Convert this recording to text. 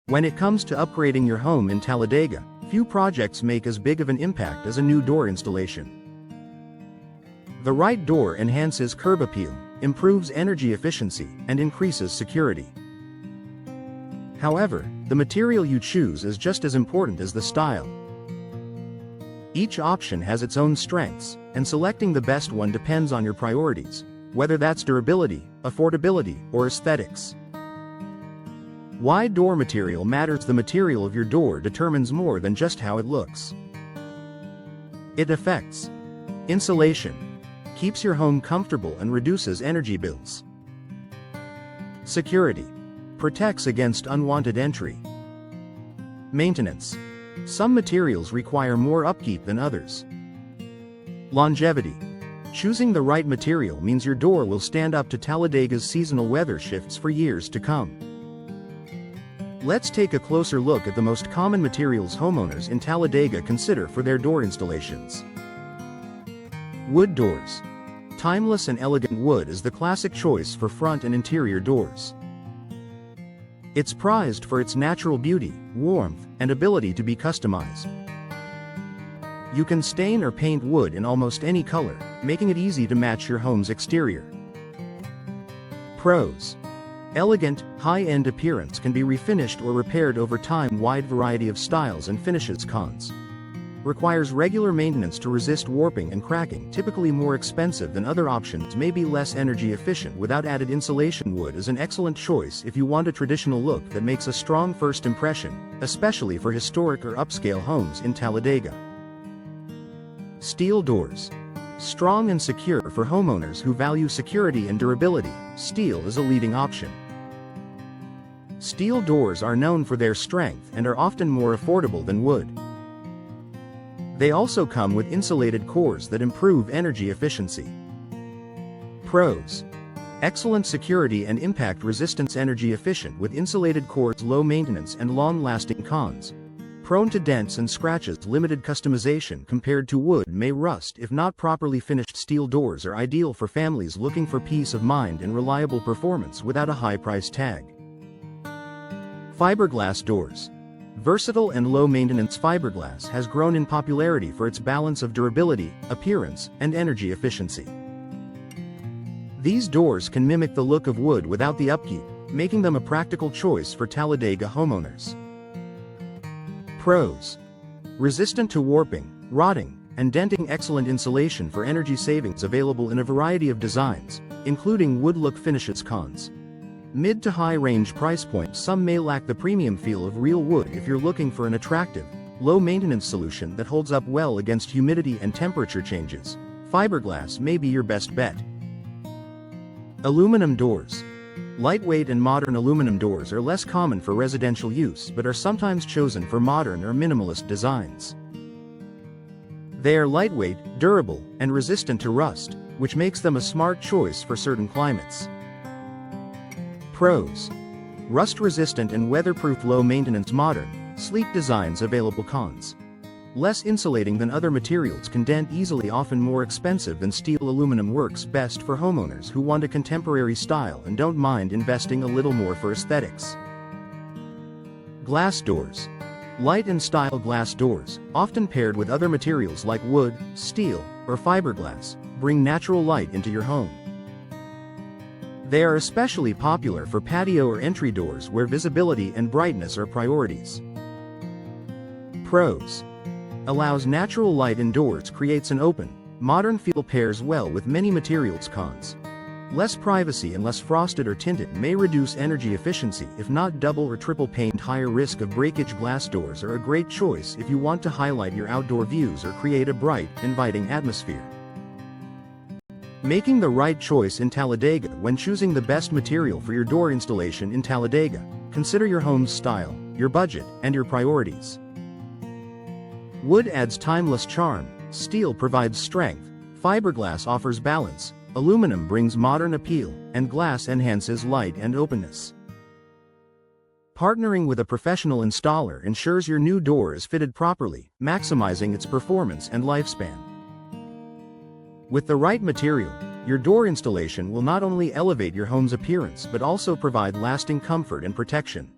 When it comes to upgrading your home in Talladega, few projects make as big of an impact as a new door installation. The right door enhances curb appeal, improves energy efficiency, and increases security. However, the material you choose is just as important as the style. Each option has its own strengths, and selecting the best one depends on your priorities, whether that's durability, affordability, or aesthetics. Why door material matters. The material of your door determines more than just how it looks. It affects insulation, keeps your home comfortable and reduces energy bills. Security, protects against unwanted entry. Maintenance, some materials require more upkeep than others. Longevity, choosing the right material means your door will stand up to Talladega's seasonal weather shifts for years to come. Let's take a closer look at the most common materials homeowners in Talladega consider for their door installations. Wood doors. Timeless and elegant wood is the classic choice for front and interior doors. It's prized for its natural beauty, warmth, and ability to be customized. You can stain or paint wood in almost any color, making it easy to match your home's exterior. Pros. Elegant, high-end appearance can be refinished or repaired over time. Wide variety of styles and finishes. Cons. Requires regular maintenance to resist warping and cracking. Typically more expensive than other options. May be less energy efficient without added insulation. Wood is an excellent choice if you want a traditional look that makes a strong first impression, especially for historic or upscale homes in Talladega. Steel doors. Strong and secure for homeowners who value security and durability. Steel is a leading option. Steel doors are known for their strength and are often more affordable than wood. They also come with insulated cores that improve energy efficiency. Pros. Excellent security and impact resistance. Energy efficient with insulated cores. Low maintenance and long-lasting. Cons. Prone to dents and scratches. Limited customization compared to wood. May rust if not properly finished. Steel doors are ideal for families looking for peace of mind and reliable performance without a high price tag. Fiberglass doors. Versatile and low-maintenance. Fiberglass has grown in popularity for its balance of durability, appearance, and energy efficiency. These doors can mimic the look of wood without the upkeep, making them a practical choice for Talladega homeowners. Pros. Resistant to warping, rotting, and denting. Excellent insulation for energy savings. Available in a variety of designs, including wood look finishes. Cons. Mid to high range price points. Some may lack the premium feel of real wood. If you're looking for an attractive, low-maintenance solution that holds up well against humidity and temperature changes, fiberglass may be your best bet. Aluminum doors. Lightweight and modern aluminum doors are less common for residential use but are sometimes chosen for modern or minimalist designs. They are lightweight, durable, and resistant to rust, which makes them a smart choice for certain climates. Pros. Rust-resistant and weatherproof. Low-maintenance. Modern, sleek designs. Available. Cons. Less insulating than other materials. Can dent easily. Often more expensive than steel. Aluminum works best for homeowners who want a contemporary style and don't mind investing a little more for aesthetics. Glass doors. Light and style. Glass doors, often paired with other materials like wood, steel, or fiberglass, bring natural light into your home. They are especially popular for patio or entry doors where visibility and brightness are priorities. Pros. Allows natural light indoors. Creates an open, modern feel. Pairs well with many materials. Cons. Less privacy and less frosted or tinted. May reduce energy efficiency if not double or triple paned. Higher risk of breakage. Glass doors are a great choice if you want to highlight your outdoor views or create a bright, inviting atmosphere. Making the right choice in Talladega. When choosing the best material for your door installation in Talladega, consider your home's style, your budget, and your priorities. Wood adds timeless charm, steel provides strength, fiberglass offers balance, aluminum brings modern appeal, and glass enhances light and openness. Partnering with a professional installer ensures your new door is fitted properly, maximizing its performance and lifespan. With the right material, your door installation will not only elevate your home's appearance but also provide lasting comfort and protection.